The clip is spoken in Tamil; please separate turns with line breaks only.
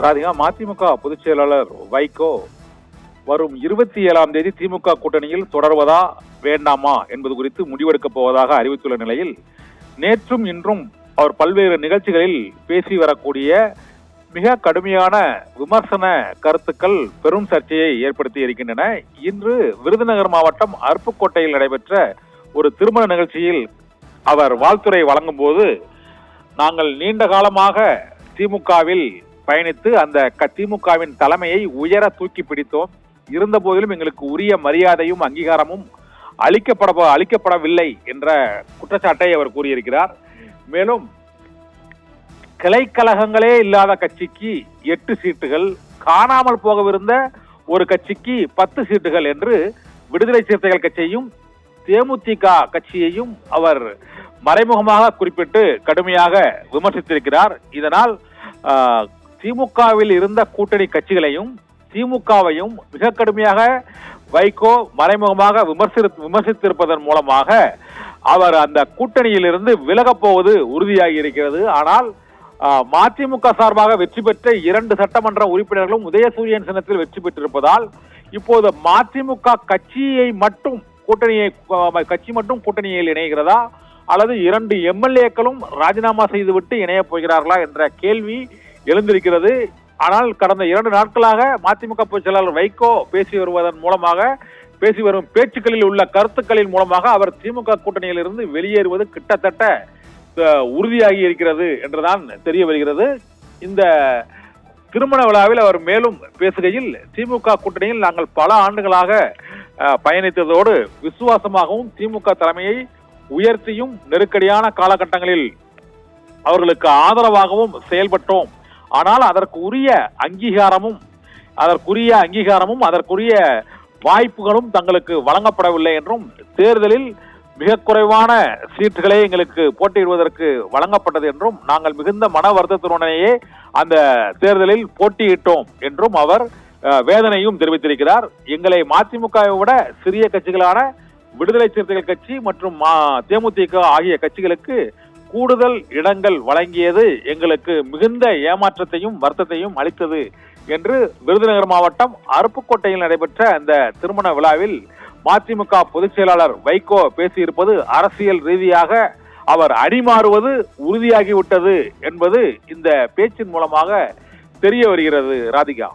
ராதிகா, மதிமுக பொதுச் செயலாளர் வைகோ வரும் 27ஆம் தேதி திமுக கூட்டணியில் தொடர்வதா வேண்டாமா என்பது குறித்து முடிவெடுக்கப் போவதாக அறிவித்துள்ள நிலையில் நேற்றும் இன்றும் அவர் பல்வேறு நிகழ்ச்சிகளில் பேசி வரக்கூடிய மிக கடுமையான விமர்சன கருத்துக்கள் பெரும் சர்ச்சையை ஏற்படுத்தி இருக்கின்றன. இன்று விருதுநகர் மாவட்டம் அருப்புக்கோட்டையில் நடைபெற்ற ஒரு திருமண நிகழ்ச்சியில் அவர் வாழ்த்துரை வழங்கும் போது, நாங்கள் நீண்ட காலமாக திமுகவில் பயணித்து அந்த திமுகவின் தலைமையை உயர தூக்கி பிடித்தோம். இருந்த போதிலும் எங்களுக்கு உரிய மரியாதையும் அங்கீகாரமும் அளிக்கப்படவில்லை என்ற குற்றச்சாட்டை அவர் கூறியிருக்கிறார். மேலும் கிளைக்கழகங்களே இல்லாத கட்சிக்கு 8 சீட்டுகள், காணாமல் போகவிருந்த ஒரு கட்சிக்கு 10 சீட்டுகள் என்று விடுதலை சிறுத்தைகள் கட்சியையும் தேமுதிக கட்சியையும் அவர் மறைமுகமாக குறிப்பிட்டு கடுமையாக விமர்சித்திருக்கிறார். இதனால் திமுகவில் இருந்த கூட்டணி கட்சிகளையும் திமுகவையும் மிக கடுமையாக வைகோ மறைமுகமாக விமர்சித்திருப்பதன் மூலமாக அவர் அந்த கூட்டணியிலிருந்து விலகப் போவது உறுதியாகி இருக்கிறது. ஆனால் மதிமுக சார்பாக வெற்றி பெற்ற 2 சட்டமன்ற உறுப்பினர்களும் உதயசூரியன் சின்னத்தில் வெற்றி பெற்றிருப்பதால் இப்போது மதிமுக கட்சி மட்டும் கூட்டணியில் இணைகிறதா அல்லது 2 எம்எல்ஏக்களும் ராஜினாமா செய்துவிட்டு இணையப் போகிறார்களா என்ற கேள்வி எழுந்திருக்கிறது. ஆனால் கடந்த 2 நாட்களாக மதிமுக பொதுச் செயலாளர் வைகோ பேசி வரும் பேச்சுக்களில் உள்ள கருத்துக்களின் மூலமாக அவர் திமுக கூட்டணியில் இருந்து வெளியேறுவது கிட்டத்தட்ட உறுதியாகி இருக்கிறது என்றுதான் தெரிய வருகிறது. இந்த திருமண விழாவில் அவர் மேலும் பேசுகையில், திமுக கூட்டணியில் நாங்கள் பல ஆண்டுகளாக பயணித்ததோடு விசுவாசமாகவும் திமுக தலைமையை உயர்த்தியும் நெருக்கடியான காலகட்டங்களில் அவர்களுக்கு ஆதரவாகவும் செயல்பட்டோம். ஆனால் அதற்குரிய அங்கீகாரமும் அதற்குரிய வாய்ப்புகளும் தங்களுக்கு வழங்கப்படவில்லை என்றும், தேர்தலில் மிக குறைவான சீட்டுகளே எங்களுக்கு போட்டியிடுவதற்கு வழங்கப்பட்டது என்றும், நாங்கள் மிகுந்த மன வருத்தத்துடனேயே அந்த தேர்தலில் போட்டியிட்டோம் என்றும் அவர் வேதனையும் தெரிவித்திருக்கிறார். எங்களை மதிமுகவை விட சிறிய கட்சிகளான விடுதலை சிறுத்தைகள் கட்சி மற்றும் தேமுதிக ஆகிய கட்சிகளுக்கு கூடுதல் இடங்கள் வழங்கியது எங்களுக்கு மிகுந்த ஏமாற்றத்தையும் வருத்தத்தையும் அளித்தது என்று விருதுநகர் மாவட்டம் அருப்புக்கோட்டையில் நடைபெற்ற அந்த திருமண விழாவில் மதிமுக பொதுச் செயலாளர் வைகோ பேசியிருப்பது அரசியல் ரீதியாக அவர் அடிமாறுவது உறுதியாகிவிட்டது என்பது இந்த பேச்சின் மூலமாக தெரிய வருகிறது. ராதிகா.